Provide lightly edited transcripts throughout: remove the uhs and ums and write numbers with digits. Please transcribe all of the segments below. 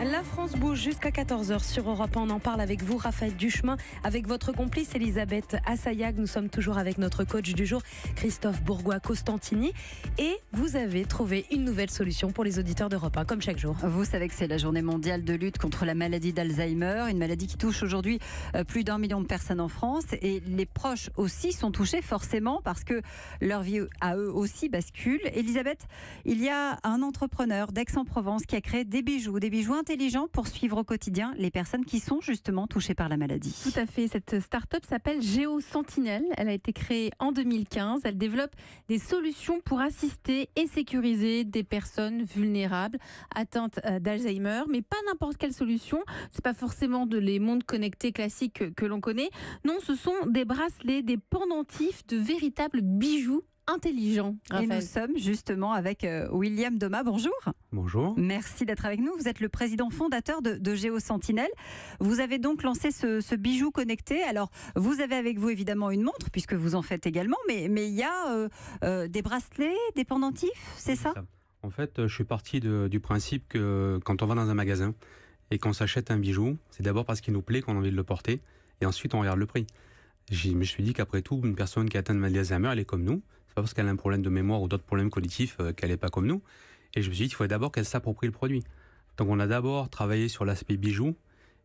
La France bouge jusqu'à 14h sur Europe 1. On en parle avec vous, Raphaël Duchemin, avec votre complice Elisabeth Assayag. Nous sommes toujours avec notre coach du jour, Christophe Bourgois-Costantini. Et vous avez trouvé une nouvelle solution pour les auditeurs d'Europe 1, comme chaque jour. Vous savez que c'est la journée mondiale de lutte contre la maladie d'Alzheimer, une maladie qui touche aujourd'hui plus d'1 million de personnes en France. Et les proches aussi sont touchés forcément parce que leur vie à eux aussi bascule. Elisabeth, il y a un entrepreneur d'Aix-en-Provence qui a créé des bijoux intelligents pour suivre au quotidien les personnes qui sont justement touchées par la maladie. Tout à fait. Cette start-up s'appelle GeoSentinel. Elle a été créée en 2015. Elle développe des solutions pour assister et sécuriser des personnes vulnérables atteintes d'Alzheimer, mais pas n'importe quelle solution. C'est pas forcément les montres connectées classiques que l'on connaît. Non, ce sont des bracelets, des pendentifs, de véritables bijoux intelligent. Et nous sommes justement avec William Domas. Bonjour. Bonjour. Merci d'être avec nous. Vous êtes le président fondateur de GeoSentinel. Vous avez donc lancé ce bijou connecté. Alors, vous avez avec vous évidemment une montre, puisque vous en faites également, mais il y a des bracelets, des pendentifs, c'est ça ? En fait, je suis parti du principe que quand on va dans un magasin et qu'on s'achète un bijou, c'est d'abord parce qu'il nous plaît qu'on a envie de le porter, et ensuite on regarde le prix. Je me suis dit qu'après tout, une personne qui a atteint de maladie d'Alzheimer, elle est comme nous. C'est pas parce qu'elle a un problème de mémoire ou d'autres problèmes cognitifs qu'elle n'est pas comme nous. Et je me suis dit qu'il fallait d'abord qu'elle s'approprie le produit. Donc on a d'abord travaillé sur l'aspect bijou,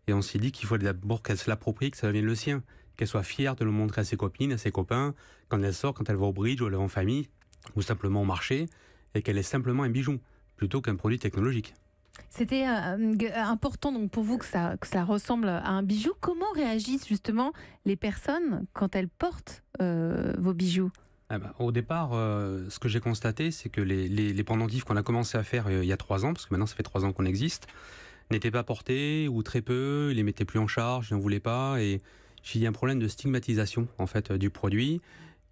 et on s'est dit qu'il fallait d'abord qu'elle se l'approprie, que ça devienne le sien, qu'elle soit fière de le montrer à ses copines, à ses copains, quand elle sort, quand elle va au bridge ou elle va en famille, ou simplement au marché, et qu'elle ait simplement un bijou, plutôt qu'un produit technologique. C'était important donc pour vous que ça ressemble à un bijou. Comment réagissent justement les personnes quand elles portent vos bijoux ? Au départ, ce que j'ai constaté, c'est que les pendentifs qu'on a commencé à faire il y a 3 ans, parce que maintenant ça fait 3 ans qu'on existe, n'étaient pas portés ou très peu, ils les mettaient plus en charge, ils n'en voulaient pas, et il y a un problème de stigmatisation en fait du produit,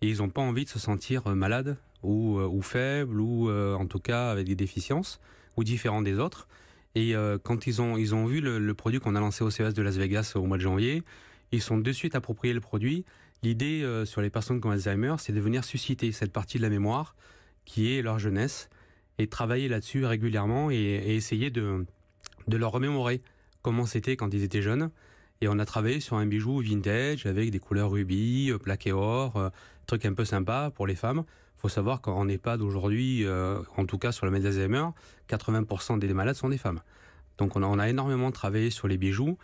et ils n'ont pas envie de se sentir malades ou faibles ou en tout cas avec des déficiences ou différents des autres. Et quand ils ont vu le produit qu'on a lancé au CES de Las Vegas au mois de janvier, ils sont de suite appropriés le produit. L'idée sur les personnes qui ont Alzheimer, c'est de venir susciter cette partie de la mémoire qui est leur jeunesse et travailler là-dessus régulièrement et essayer de leur remémorer comment c'était quand ils étaient jeunes. Et on a travaillé sur un bijou vintage avec des couleurs rubis, plaqué or, truc un peu sympa pour les femmes. Il faut savoir qu'en EHPAD aujourd'hui, en tout cas sur la maladie d'Alzheimer, 80% des malades sont des femmes. Donc on a énormément travaillé sur les bijoux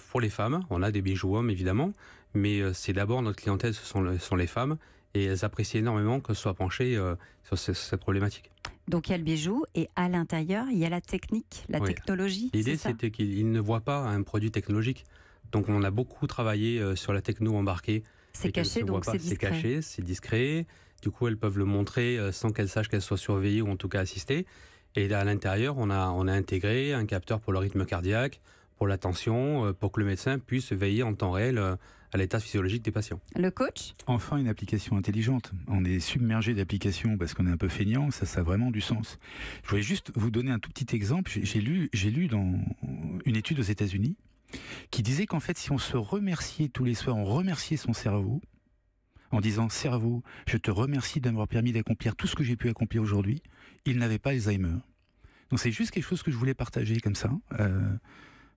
pour les femmes. On a des bijoux hommes évidemment, mais c'est d'abord notre clientèle, ce sont les femmes, et elles apprécient énormément que ce soit penché sur cette problématique. Donc il y a le bijou et à l'intérieur il y a la technique, la technologie. L'idée c'était qu'ils ne voient pas un produit technologique. Donc on a beaucoup travaillé sur la techno embarquée. C'est caché, donc c'est discret. C'est caché, c'est discret. Du coup, elles peuvent le montrer sans qu'elles sachent qu'elles soient surveillées ou en tout cas assistées. Et à l'intérieur, on a intégré un capteur pour le rythme cardiaque, pour la tension, pour que le médecin puisse veiller en temps réel à l'état physiologique des patients. Le coach ? Enfin, une application intelligente. On est submergé d'applications parce qu'on est un peu feignant, ça a vraiment du sens. Je voulais juste vous donner un tout petit exemple. J'ai lu dans une étude aux États-Unis qui disait qu'en fait, si on se remerciait tous les soirs, on remerciait son cerveau, en disant « Cerveau, je te remercie de m'avoir permis d'accomplir tout ce que j'ai pu accomplir aujourd'hui », il n'avait pas Alzheimer. Donc c'est juste quelque chose que je voulais partager comme ça,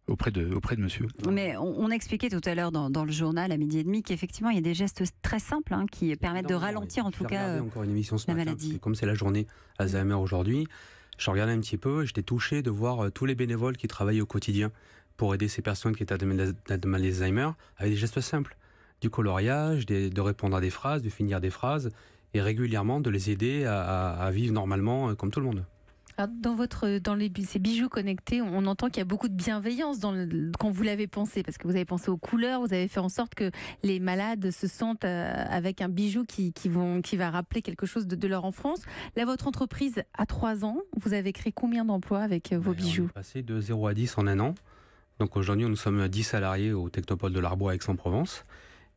auprès de monsieur. Mais on expliquait tout à l'heure dans le journal à 12h30 qu'effectivement il y a des gestes très simples qui permettent de ralentir en tout cas encore une émission ce la matin, maladie. Comme c'est la journée Alzheimer aujourd'hui, je regardais un petit peu, j'étais touché de voir tous les bénévoles qui travaillent au quotidien pour aider ces personnes qui étaient atteintes de maladie d'Alzheimer avec des gestes simples. Du coloriage, de répondre à des phrases, de finir des phrases, et régulièrement de les aider à vivre normalement comme tout le monde. Alors, ces bijoux connectés, on entend qu'il y a beaucoup de bienveillance quand vous l'avez pensé, parce que vous avez pensé aux couleurs, vous avez fait en sorte que les malades se sentent avec un bijou qui va rappeler quelque chose de leur enfance. Là, votre entreprise a 3 ans, vous avez créé combien d'emplois avec vos bijoux ? On est passé de 0 à 10 en 1 an. Donc aujourd'hui, nous sommes 10 salariés au Technopole de l'Arbois à Aix-en-Provence.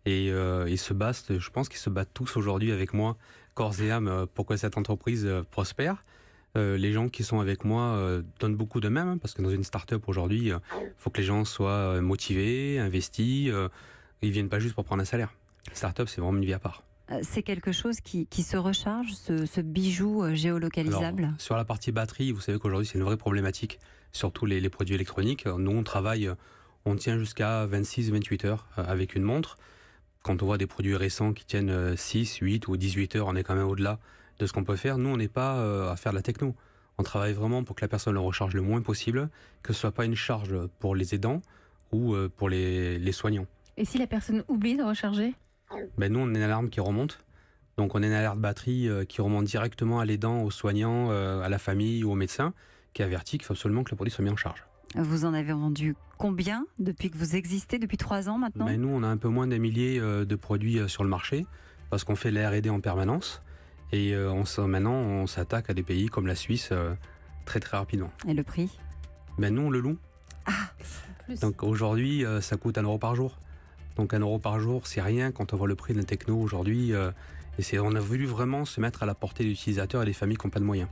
Et je pense qu'ils se battent tous aujourd'hui avec moi, corps et âme, pour que cette entreprise prospère. Les gens qui sont avec moi donnent beaucoup d'eux-mêmes, parce que dans une start-up aujourd'hui, il faut que les gens soient motivés, investis. Ils viennent pas juste pour prendre un salaire. Start-up, c'est vraiment une vie à part. c'est quelque chose qui se recharge, ce bijou géolocalisable? Alors, sur la partie batterie, vous savez qu'aujourd'hui c'est une vraie problématique, surtout les produits électroniques. Nous on travaille, on tient jusqu'à 26-28 heures avec une montre. Quand on voit des produits récents qui tiennent 6, 8 ou 18 heures, on est quand même au-delà de ce qu'on peut faire. Nous on n'est pas à faire de la techno. On travaille vraiment pour que la personne le recharge le moins possible, que ce soit pas une charge pour les aidants ou pour les soignants. Et si la personne oublie de recharger? Ben nous, on a une alarme qui remonte. Donc, on a une alerte batterie qui remonte directement à l'aidant, aux soignants, à la famille ou au médecin, qui avertit qu'il faut absolument que le produit soit mis en charge. Vous en avez vendu combien depuis que vous existez, depuis 3 ans maintenant? Ben nous, on a un peu moins d'un millier de produits sur le marché, parce qu'on fait de la R&D en permanence. Et maintenant, on s'attaque à des pays comme la Suisse très très rapidement. Et le prix? Ben nous, on le loue. Ah, Plus. Donc aujourd'hui, ça coûte 1 euro par jour. Donc 1 euro par jour, c'est rien quand on voit le prix de la techno aujourd'hui. Et on a voulu vraiment se mettre à la portée des utilisateurs et des familles qui n'ont pas de moyens.